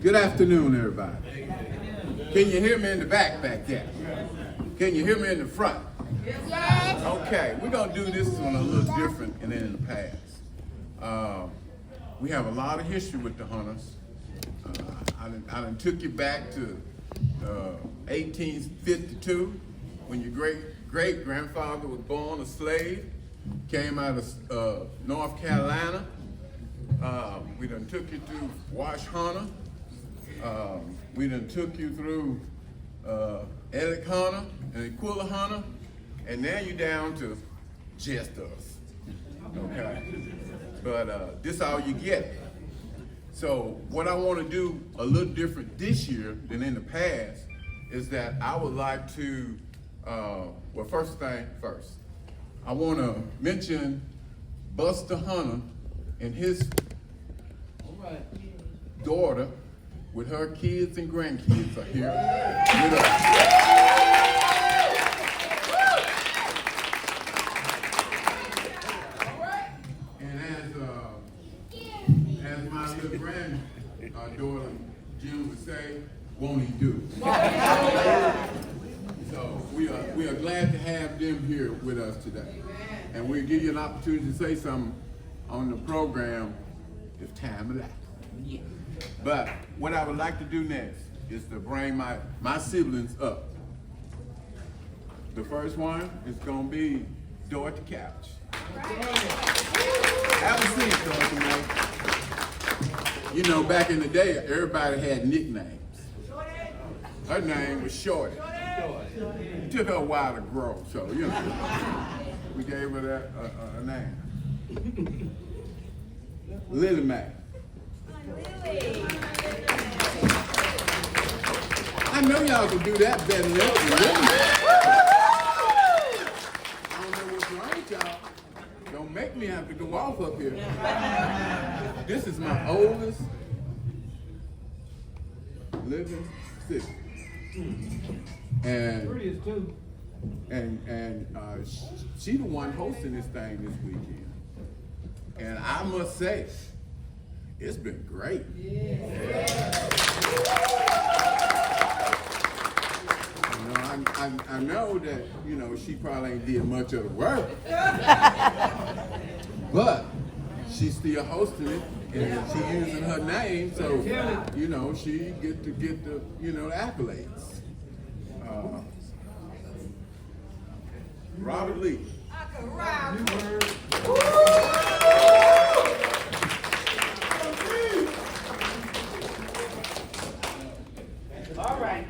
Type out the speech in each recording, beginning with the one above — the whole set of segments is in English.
Good afternoon, everybody. Can you hear me in the back there? Can you hear me in the front? Yes. Okay, we're going to do this one a little different than in the past. We have a lot of history with the Hunters. I done took you back to 1852 when your great-grandfather was born a slave, came out of North Carolina. We done took you through Wash Hunter. We done took you through Ellick Hunter and Aquila Hunter, and now you're down to just us. Okay, but this all you get. So what I want to do a little different this year than in the past is that I would like to, well, first thing first, I want to mention Buster Hunter and his daughter with her kids and grandkids are here with us. As my little granddaughter Jim would say, won't he do? So we are glad to have them here with us today. And we'll give you an opportunity to say something on the program if time allows. But what I would like to do next is to bring my siblings up. The first one is going to be Dorothy Couch. Have a seat, Dorothy. You know, back in the day, everybody had nicknames. Her name was Shorty. It took her a while to grow, so, you know, we gave her that a name. Lily Mae. I know y'all can do that better than I don't know what's wrong with y'all. Don't make me have to go off up here. This is my oldest living sister. And she the one hosting this thing this weekend. And I must say, it's been great. I know that, you know, she probably ain't did much of the work, but she's still hosting it, and she using her name, so, you know, she get the, you know, accolades. Robert Lee. All right.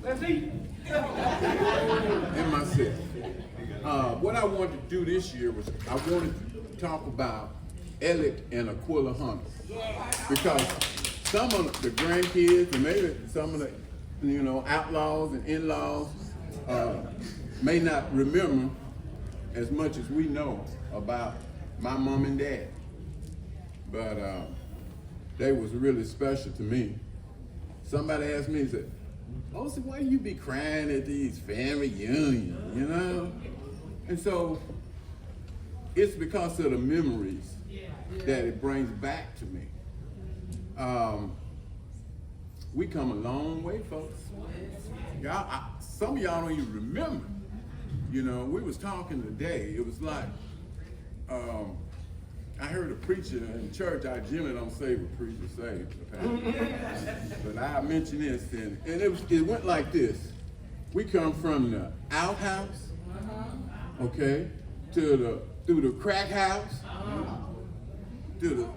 Let's eat. And myself. What I wanted to do this year was I wanted to talk about Ellick and Aquila Hunter. Because some of the grandkids and maybe some of the, you know, outlaws and in-laws may not remember as much as we know about my mom and dad. But they was really special to me. Somebody asked me, said, "Oh, so why do you be crying at these family reunions, you know?" And so it's because of the memories that it brings back to me. We come a long way, folks. Y'all, some of y'all don't even remember. You know, we was talking today. It was like, I heard a preacher in church. I generally don't say what preachers say, but I mentioned this, and it went like this. We come from the outhouse, okay, through the crack house, to the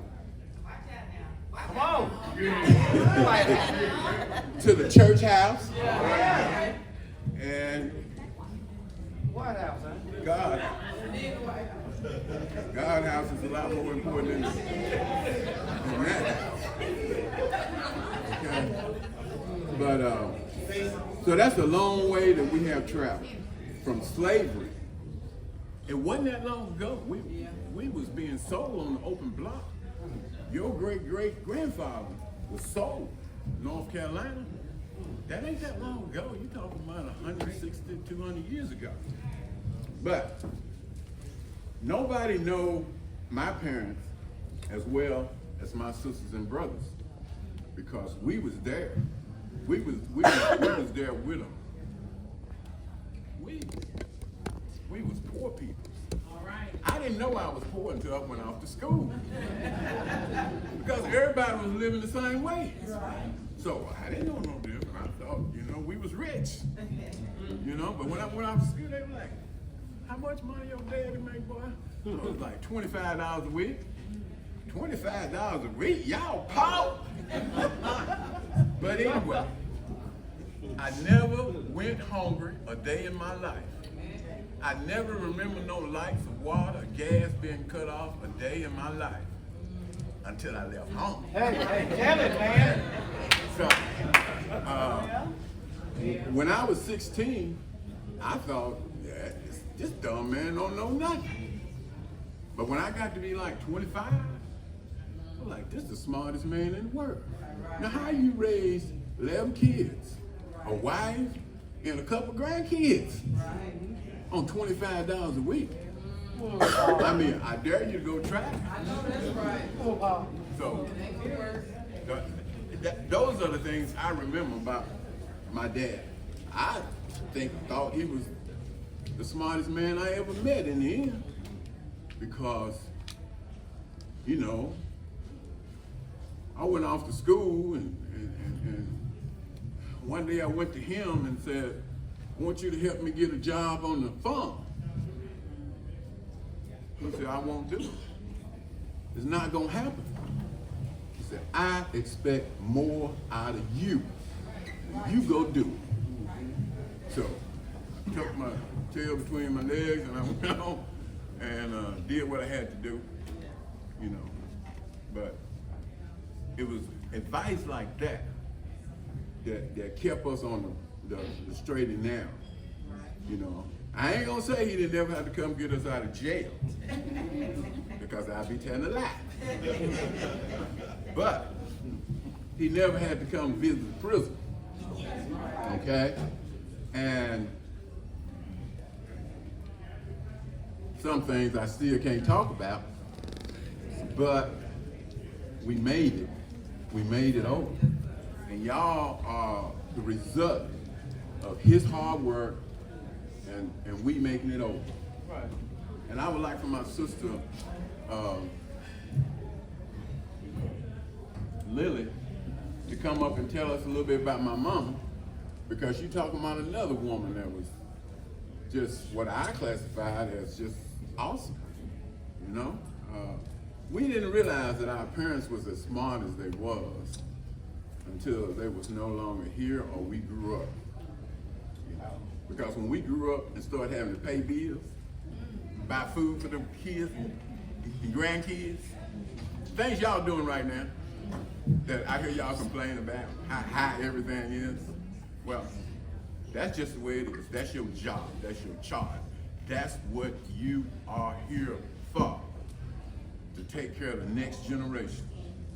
Come on. to the church house, and White House, huh? God house is a lot more important than that house. Okay? But so that's a long way that we have traveled from slavery. It wasn't that long ago. We was being sold on the open block. Your great-great-grandfather was sold in North Carolina. That ain't that long ago. You're talking about 160, 200 years ago. But nobody know my parents as well as my sisters and brothers. because we was there. We was there with them. We was poor people. All right. I didn't know I was poor until I went off to school. Because everybody was living the same way. So I didn't know no different. I thought, we was rich. But when I went off to school, they were like, how much money your daddy make, boy? So it was like $25 a week. $25 a week? Y'all poor! But anyway, I never went hungry a day in my life. I never remember no lights or water or gas being cut off a day in my life until I left home. Hey, tell it, man. So, when I was 16, I thought, this dumb man don't know nothing. But when I got to be like 25, I was like, this is the smartest man in the world. Now, how you raise 11 kids, a wife, and a couple grandkids on $25 a week? I mean, I dare you to go try it. I know that's right. So, those are the things I remember about my dad. I thought he was the smartest man I ever met in the end, because, I went off to school and one day I went to him and said, I want you to help me get a job on the farm. He said, I won't do it. It's not gonna happen. He said, I expect more out of you. You go do it. So I took my tail between my legs and I went on and did what I had to do, But it was advice like that kept us on the straight and narrow, I ain't gonna say he didn't ever have to come get us out of jail, because I'd be telling a lie. But he never had to come visit the prison, okay? And some things I still can't talk about, but we made it. We made it over. And y'all are the result of his hard work and we making it over. Right. And I would like for my sister, Lily, to come up and tell us a little bit about my mama, because she's talking about another woman that was just what I classified as just awesome, we didn't realize that our parents was as smart as they was until they was no longer here or we grew up. Because when we grew up and started having to pay bills, buy food for the kids and grandkids, things y'all doing right now that I hear y'all complain about, how high everything is. Well, that's just the way it is. That's your job. That's your charge. That's what you are here for, to take care of the next generation.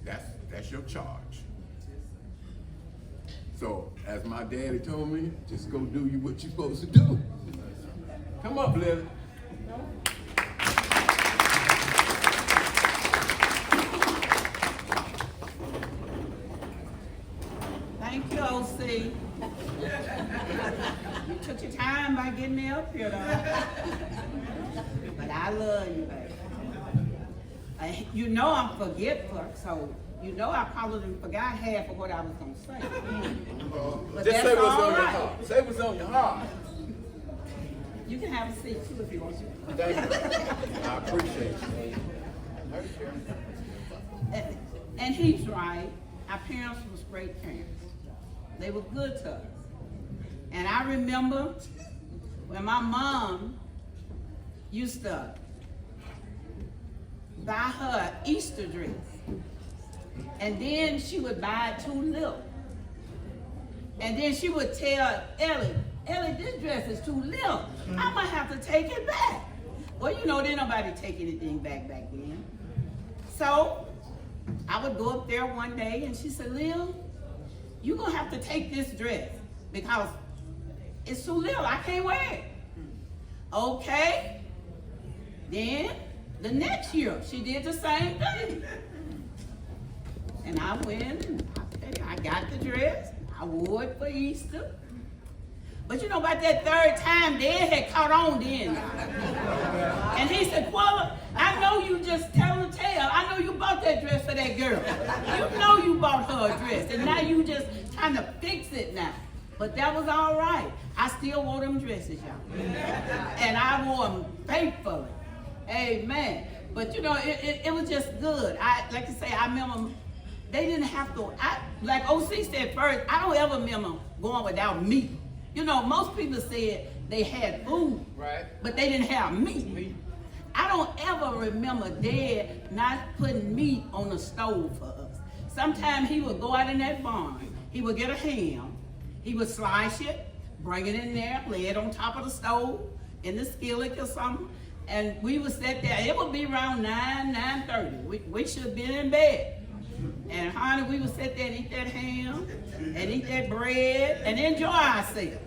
That's your charge. So, as my daddy told me, just go do what you're supposed to do. Come up, Lily. Thank you, OC. You took your time by getting me up here, though. But I love you, baby. I'm forgetful, so I probably forgot half of what I was going to say. But Just that's say what's all on your right. heart. Say what's on your heart. You can have a seat, too, if you want to. Thank you. I appreciate you. And he's right. Our parents was great parents. They were good to us. And I remember when my mom used to buy her an Easter dress. And then she would buy too little. And then she would tell Ellie, this dress is too little. I'm gonna have to take it back. Well, didn't nobody take anything back then. So I would go up there one day and she said, Lil, you're gonna have to take this dress because it's too little. I can't wear it. Okay. Then the next year she did the same thing. And I went and I I wore it for Easter. But you know, about that third time, Dad had caught on then. And he said, Quilla, I know you just telling the tale. I know you bought that dress for that girl. You know you bought her a dress. And now you just trying to fix it now. But that was all right. I still wore them dresses, y'all. And I wore them faithfully. Amen. But you know, it was just good. Like I say, I remember they didn't have to, like OC said first, I don't ever remember going without meat. You know, most people said they had food, right, but they didn't have meat. I don't ever remember Dad not putting meat on the stove for us. Sometimes he would go out in that barn, he would get a ham, he would slice it, bring it in there, lay it on top of the stove, in the skillet or something, and we would sit there. It would be around 9:30. We should have been in bed. And honey, we would sit there and eat that ham and eat that bread and enjoy ourselves,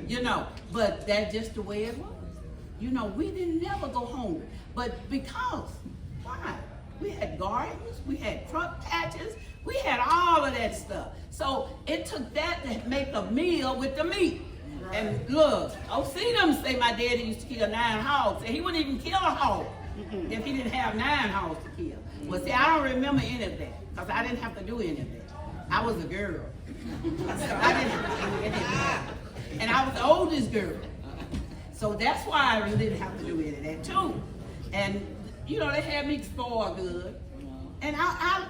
you know. But that's just the way it was. You know, we didn't never go hungry. But because, why? We had gardens, we had truck patches, we had all of that stuff. So it took that to make a meal with the meat. And look, OC them say my daddy used to kill 9 hogs, and he wouldn't even kill a hog if he didn't have 9 hogs to kill. Well, see, I don't remember any of that, because I didn't have to do any of that. I was a girl. I didn't have to do any of that. And I was the oldest girl. So that's why I really didn't have to do any of that, too. And, you know, they had me spoiled good. And I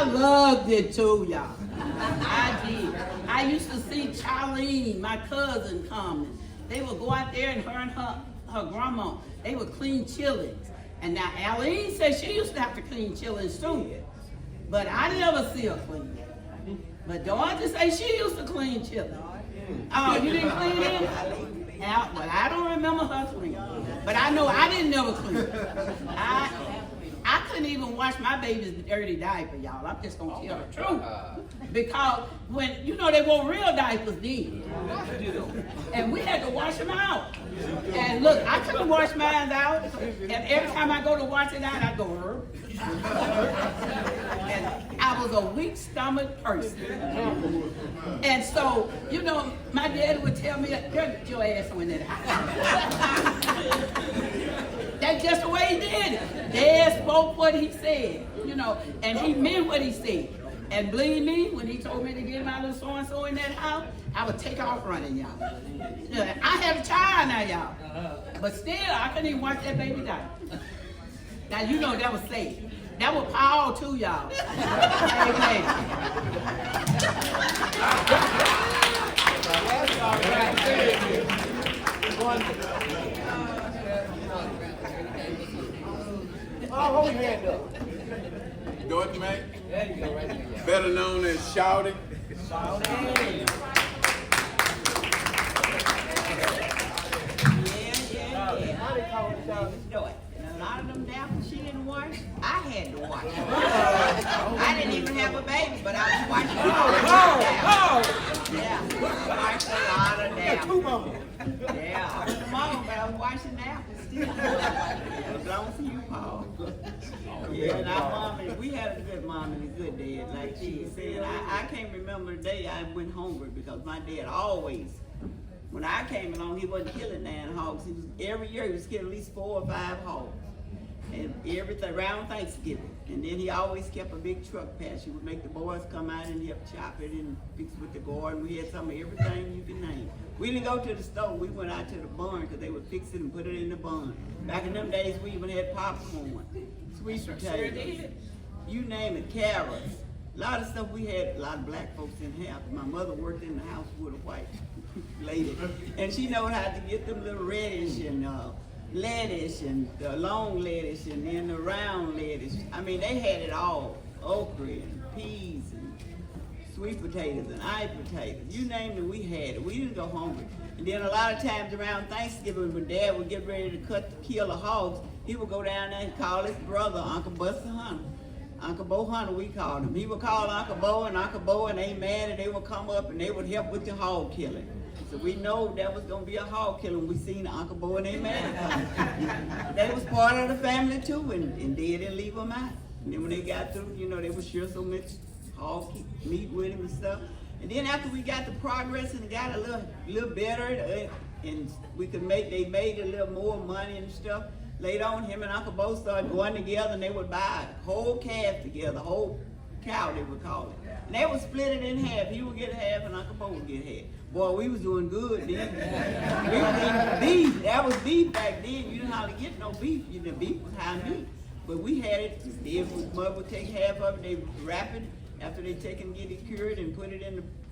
loved it, too, y'all. I did. I used to see Charlene, my cousin, coming. They would go out there, and her grandma, they would clean chillings. And now Aline said she used to have to clean chillings too. But I never see her clean it. But Dorothy say she used to clean chillings. Oh, you didn't clean it? Well, I don't remember her cleaning. But I know I didn't never clean it. I couldn't even wash my baby's dirty diaper, y'all. I'm just gonna tell the truth. Because when, you know, they wore real diapers then. And we had to wash them out. And look, I couldn't wash mine out. And every time I go to wash it out, I go, and I was a weak-stomached person. And so, you know, my dad would tell me, get your ass on that house. That's just the way he did it. Dad spoke what he said, you know, and he meant what he said. And believe me, when he told me to get my little so-and-so in that house, I would take off running, y'all. I have a child now, y'all. But still, I couldn't even watch that baby die. Now, you know that was safe. That was Paul, too, y'all. Amen. Hold your hand up. Dorothy Mac, There you go, right there. better known as Shouty. Yeah. How they call it Shouty? Do it. And a lot of them dappers she didn't wash, I had to wash. I didn't even have a baby, but I was washing Yeah, I washed a lot of dappers. Yeah, I was a mom, but I was washing dappers still. Belong to you, Paul. Yeah, and our mom, we had a good mom and a good dad, like she said. I can't remember the day I went hungry because my dad always, when I came along, he wasn't killing 9 hogs. Every year he was killing at least 4 or 5 hogs. And everything around Thanksgiving. And then he always kept a big truck patch. He would make the boys come out and help chop it and fix it with the garden. We had some of everything you can name. We didn't go to the store. We went out to the barn because they would fix it and put it in the barn. Back in them days, we even had popcorn, sweet potatoes, you name it, carrots. A lot of stuff we had, a lot of black folks didn't have. My mother worked in the house with a white lady. And she knew how to get them little reddish and lettuce and the long lettuce and then the round lettuce. I mean, they had it all. Okra and peas and sweet potatoes and eye potatoes. You name it, we had it. We didn't go hungry. And then a lot of times around Thanksgiving, when Dad would get ready to kill the hogs, he would go down there and call his brother, Uncle Buster Hunter. Uncle Bo Hunter, we called him. He would call Uncle Bo, and they mad, and they would come up and they would help with the hog killing. So we know that was gonna be a hog killing. We seen Uncle Bo and they mad. They was part of the family too, and they didn't leave them out. And then when they got through, you know, they would share so much hog meat with him and stuff. And then after we got the progress and got a little better, and they made a little more money and stuff. Later on, him and Uncle Bo started going together, and they would buy a whole calf together, a whole cow they would call it. And they would split it in half. He would get half, and Uncle Bo would get half. Boy, we was doing good then. We was eating beef. That was beef back then. You didn't hardly get no beef. The beef was high meat. But we had it. Mother would take half of it. They would wrap it after they take and get it cured and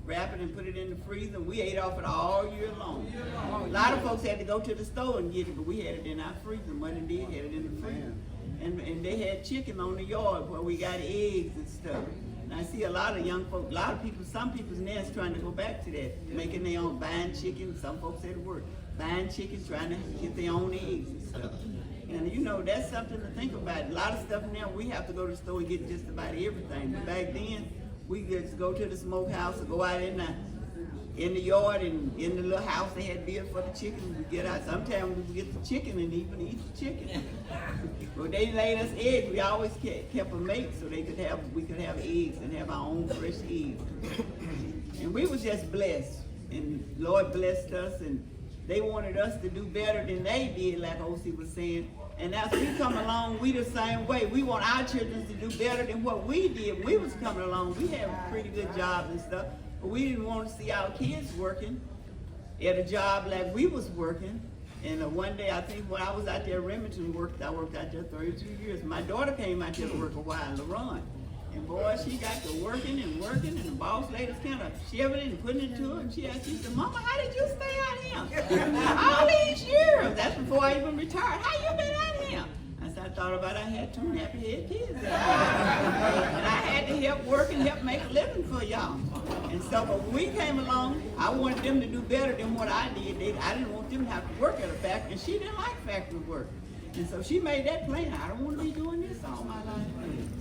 wrap it and put it in the freezer. We ate off it all year long. A lot of folks had to go to the store and get it, but we had it in our freezer. Mother did had it in the freezer. And they had chicken on the yard where we got eggs and stuff. And I see a lot of young folks, some people's now trying to go back to that, making their own, buying chicken. Some folks at work, buying chicken, trying to get their own eggs and stuff. And you know, that's something to think about. A lot of stuff now, we have to go to the store and get just about everything. But back then, we just go to the smokehouse or go out in the yard and in the little house they had built for the chicken. We get out. Sometimes we would get the chicken and even eat the chicken. But they laid us eggs. We always kept a mate so we could have eggs and have our own fresh eggs. And we was just blessed. And Lord blessed us, and they wanted us to do better than they did, like O.C. was saying. And as we come along, we the same way. We want our children to do better than what we did. When we was coming along, we had pretty good jobs and stuff, but we didn't want to see our kids working at a job like we was working. And one day, I think when I was out there in Remington, I worked out there 32 years. My daughter came out there to work a while, LaRon. And boy, she got to working, and the boss lady was kind of shivering and putting it to her. And she said, Mama, how did you stay out here? All these years. That's before I even retired. How you been out here? I said, I thought about it. I had 2 nappy-head kids out here. And I had to help work and help make a living for y'all. And so when we came along, I wanted them to do better than what I did. I didn't want them to have to work at a factory, and she didn't like factory work. And so she made that plan. I don't want to be doing this all my life.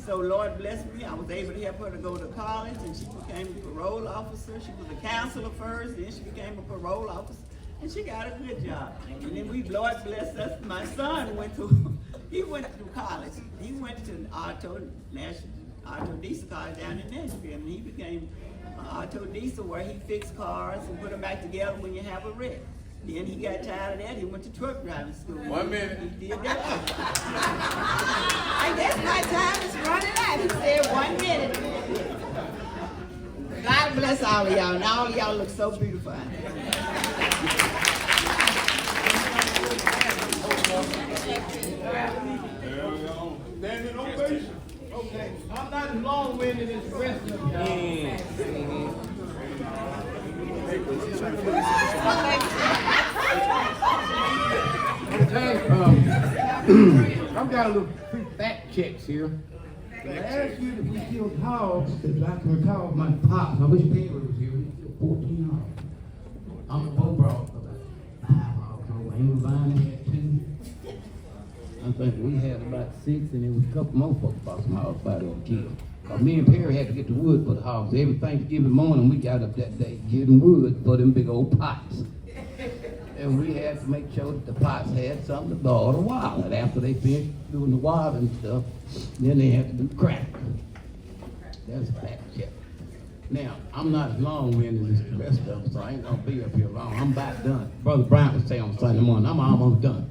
So Lord bless me. I was able to help her to go to college, and she became a parole officer. She was a counselor first, then she became a parole officer, and she got a good job. And then Lord blessed us. My son went through college. He went to Auto Diesel College down in Nashville, and he became Auto Diesel, where he fixed cars and put them back together when you have a wreck. Then he got tired of that. He went to truck driving school. 1 minute. He did that. I guess my time is running out. He said 1 minute. God bless all of y'all. And all of y'all look so beautiful. Standing ovation. Okay, I'm not as long-winded as the rest of y'all. I've got a little quick fact checks here. Last year that we killed hogs, as I can recall, my pops, I wish Perry was here, we killed 14 hogs. Uncle Bo brought about 5 hogs over. He was buying had 2. I think we had about 6, and there was a couple more folks bought some hogs by the killed. Me and Perry had to get the wood for the hogs. Every Thanksgiving morning, we got up that day getting wood for them big old pots. And we had to make sure that the pots had something to boil the water. And after they finished doing the water and stuff, then they had to do crack. That's a fact check. Now, I'm not as long-winded as the rest of them, so I ain't gonna be up here long. I'm about done. Brother Bryant would say on Sunday morning, I'm almost done.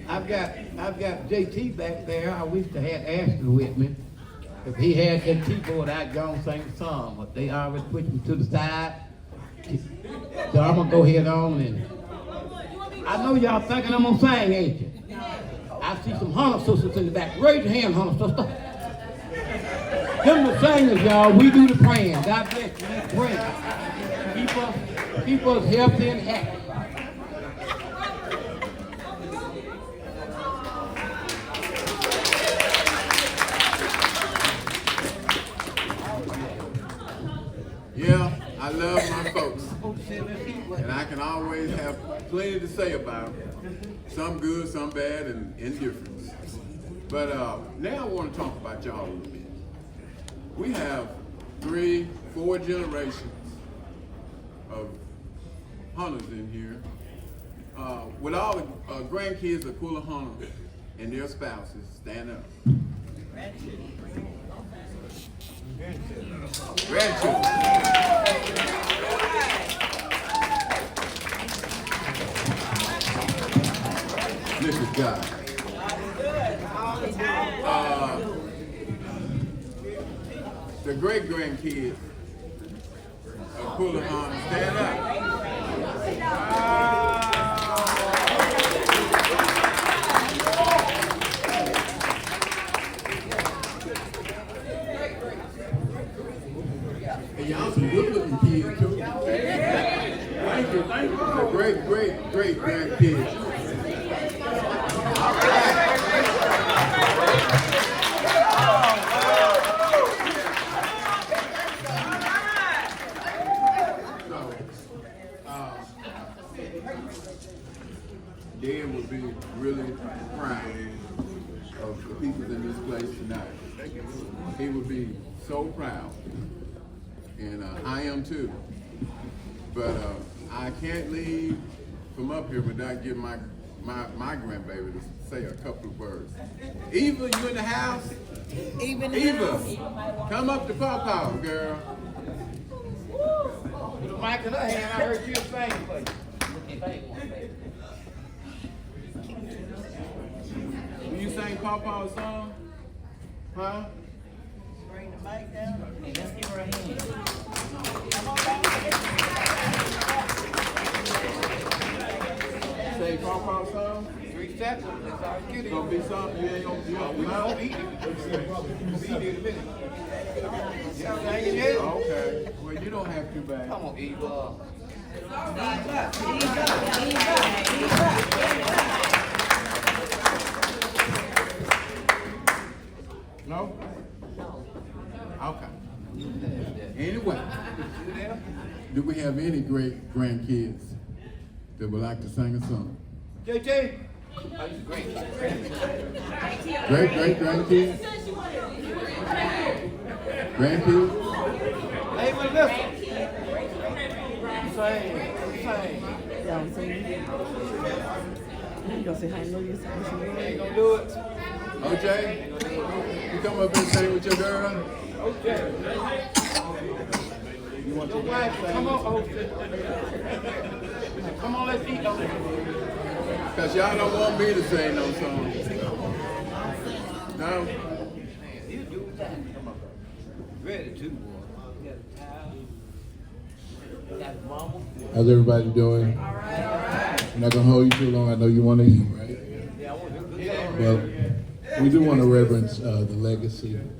I've got JT back there. I wish I had Ashton with me. If he had that keyboard, I'd go and sing a song, but they already pushed me to the side. So I'm gonna go ahead on, and I know y'all thinking I'm gonna sing, ain't you? I see some Hunter sisters in the back. Raise your hand, Hunter sister. Them the singers, y'all. We do the praying. God bless you. We pray. Keep us healthy and happy. Yeah, I love my folks. And I can always have plenty to say about them. Some good, some bad, and indifference. But now I want to talk about y'all a little bit. We have 3, 4 generations of hunters in here. With all the grandkids of Aquila Hunter and their spouses, stand up. Grandchildren. Look at God. The great grandkids of Coolahan, stand up. And y'all some good looking kids too. Thank you. The great grandkids. All right. Dan would be really proud of the people in this place tonight. He would be so proud, and I am too. But I can't leave from up here without giving my grandbaby to say a couple of words. Eva, you in the house? Eva, come up to Pawpaw, girl. With the mic in her hand, I heard you sing for you. Will you sing Pawpaw's song? Huh? Bring the mic down. Hey, let's give her a hand. Say Pawpaw's song? 3 seconds, that's all you It's get. gonna be something you ain't gonna We won't eat it. We'll eat it in a minute. You know what I'm saying? Okay. Well, you don't have to, babe. Come on, Eva. No? Okay. Anyway, do we have any great grandkids that would like to sing a song? JJ. Oh, you great. Great grandkids? Grandkids? Hey, Melissa. Sing. Yeah, I'm saying. You gonna say hallelujah? Ain't gonna do it. OJ? You come up and sing with your girl? Okay. You want your wife? Come on, OJ. Come on, let's eat on it. Because y'all don't want me to sing no song. No? You do that. Come on. Ready to, boy. How's everybody doing? I'm not gonna hold you too long. I know you want to eat, right? Well, we do want to reverence the legacy. And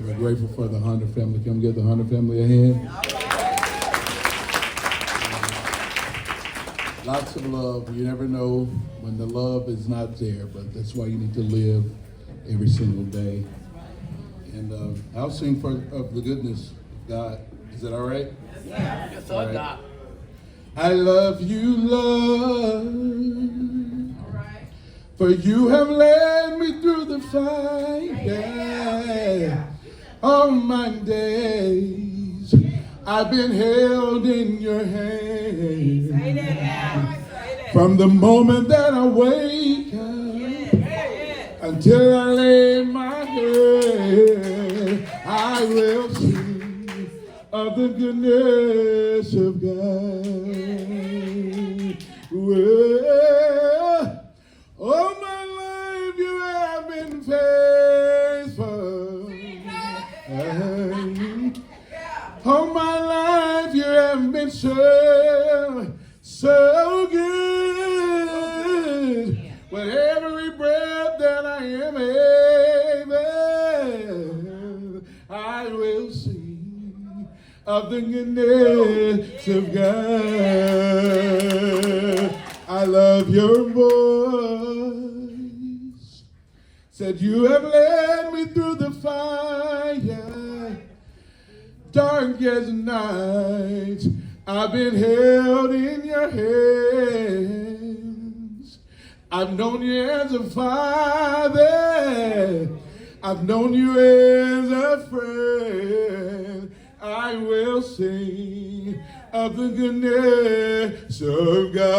we're grateful for the Hunter family. Come give the Hunter family a hand. Lots of love. You never know when the love is not there, but that's why you need to live every single day. And I'll sing of the goodness of God. Is that all right? Yes, sir, Right. Doc. I love you, Lord. For you have led me through the fire. All my days I've been held in your hand. From the moment that I wake up until I lay my head, I will sing of the goodness of God. Well, all my life you have been faithful. All my life you have been so good. With every breath that I am able, I will sing of the goodness of God. I love your voice. Said you have led me through the fire, dark as night. I've been held in your hands. I've known you as a father. I've known you as a friend. I will sing of the goodness of God.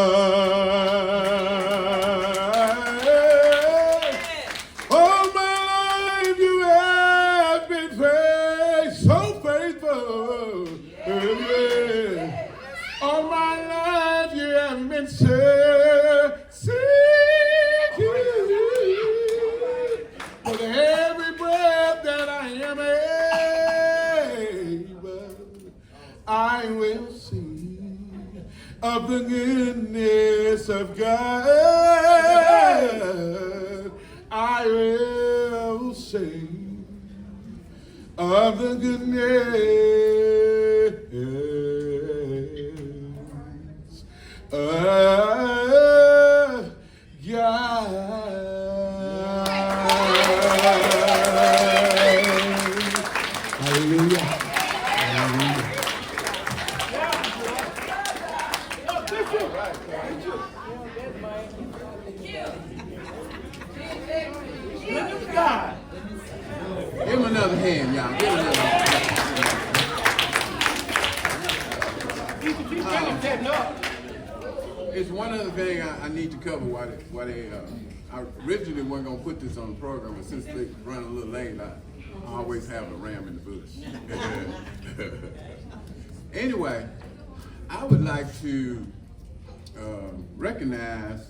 All my life you have been faithful. I will sing of the goodness of God. I will sing of the goodness of God. Hallelujah. Hallelujah. Give him another hand, y'all. Give him another hand. It's one other thing I need to cover why they I originally wasn't gonna put this on the program, but since they run a little late, I always have a ram in the bush. Anyway, I would like to recognize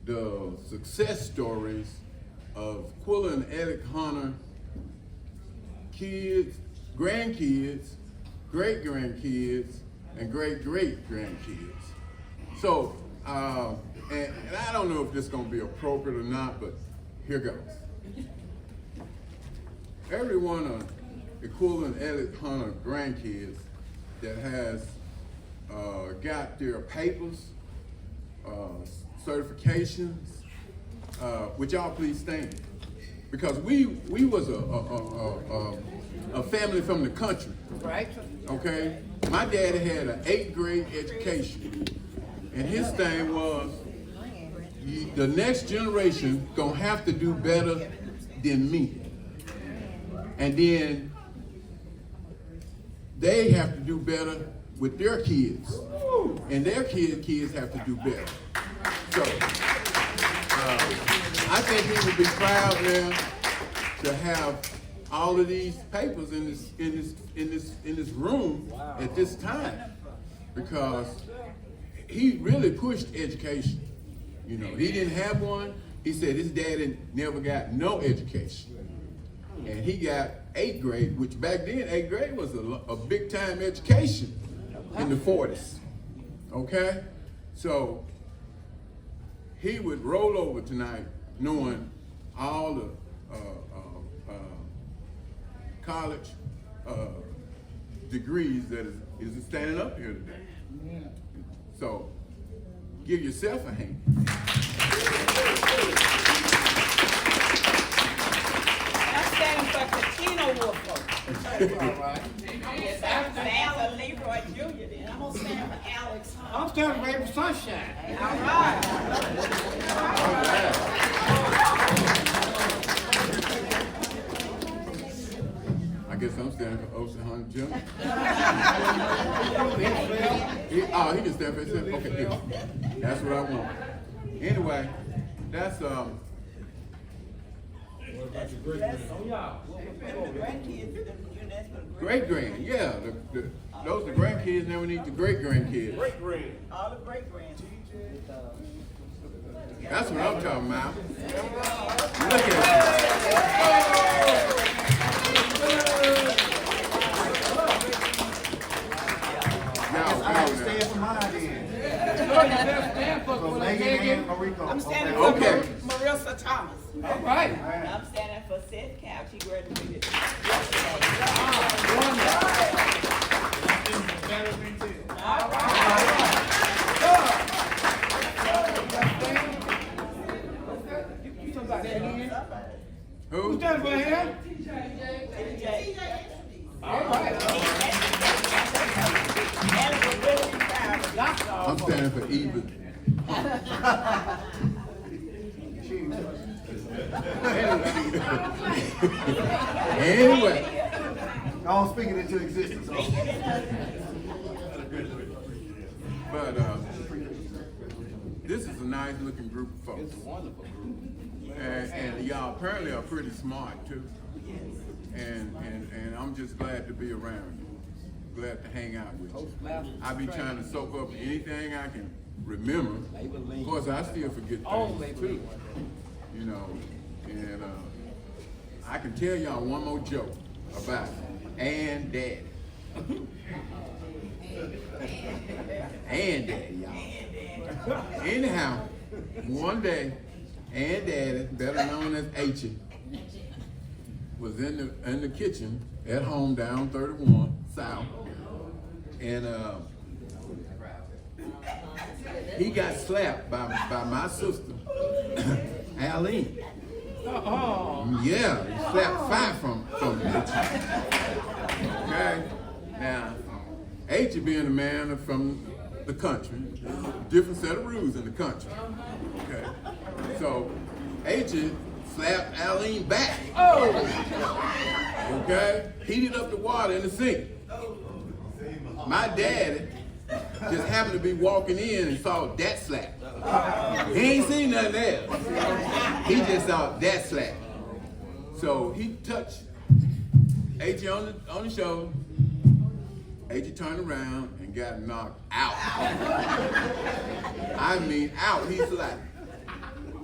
the success stories of Quilla and Eric Hunter kids, grandkids, great-grandkids, and great-great-grandkids. So, and I don't know if this is going to be appropriate or not, but here goes. Every one of the Quilla and Eric Hunter grandkids that has got their papers, certifications, would y'all please stand? Because we was a family from the country. Right. Okay? My daddy had an 8th grade education. And his thing was, the next generation gonna have to do better than me. And then they have to do better with their kids. And their kids have to do better. So, I think he would be proud now to have all of these papers in this room at this time, because he really pushed education. You know, he didn't have one. He said his daddy never got no education, and he got 8th grade, which back then 8th grade was a big time education in the 40s. Okay, so he would roll over tonight knowing all the college degrees that is standing up here today. So give yourself a hand. I'm standing for Katina Woodford. All right. Yes, I'm standing for Leroy Jr. then. I'm gonna stand for Alex Hunt. I'm standing for April Sunshine. All right. I guess I'm standing for Ocean Hunter Jr. he can stand for himself. Okay, good. That's what I want. Anyway, that's great grand. Yeah, those are grandkids. Now we need the great grandkids. All the great grands. That's what I'm talking about. Look at I stand for mine then. So Megan and Mariko. I'm standing Okay. for Marissa Thomas. All right. I'm standing for Seth Cow. She graduated Who? Who's standing for him? I'm standing for Eva. Anyway. I'm speaking into existence. But this is a nice looking group of folks. It's a wonderful group. And y'all apparently are pretty smart too. And I'm just glad to be around you. Glad to hang out with you. I be trying to soak up anything I can remember. Of course, I still forget things too. You know, and I can tell y'all one more joke about Ann Daddy. And Daddy, y'all. Anyhow, one day, and Daddy, better known as H, was in the kitchen at home down 31 South, and he got slapped by my sister, Aline. Yeah, he slapped fire from H. Okay, now H being a man from the country, different set of rules in the country. Okay, so H slapped Aline back. Okay, heated up the water in the sink. My daddy just happened to be walking in and saw that slap. He ain't seen nothing else. He just saw that slap. So he touched H on the shoulder. H turned around and got knocked out. I mean out. He's like,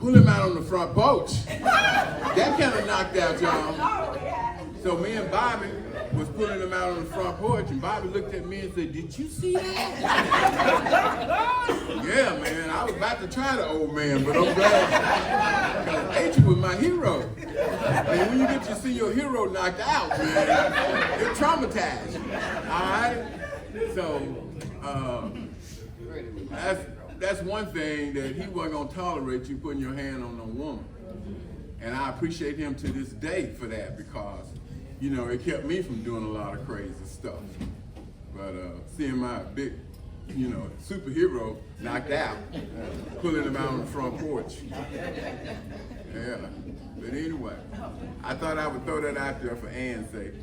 pull him out on the front porch. That kind of knocked out y'all. So me and Bobby was pulling him out on the front porch, and Bobby looked at me and said, "Did you see that?" Yeah, man, I was about to try the old man, but I'm glad, because H was my hero. And when you get to see your hero knocked out, man, it traumatized you. All right? So, that's one thing, that he wasn't going to tolerate you putting your hand on no woman. And I appreciate him to this day for that, because, you know, it kept me from doing a lot of crazy stuff. But seeing my big, you know, superhero knocked out, pulling him out on the front porch. Yeah. But anyway, I thought I would throw that out there for Ann's sake.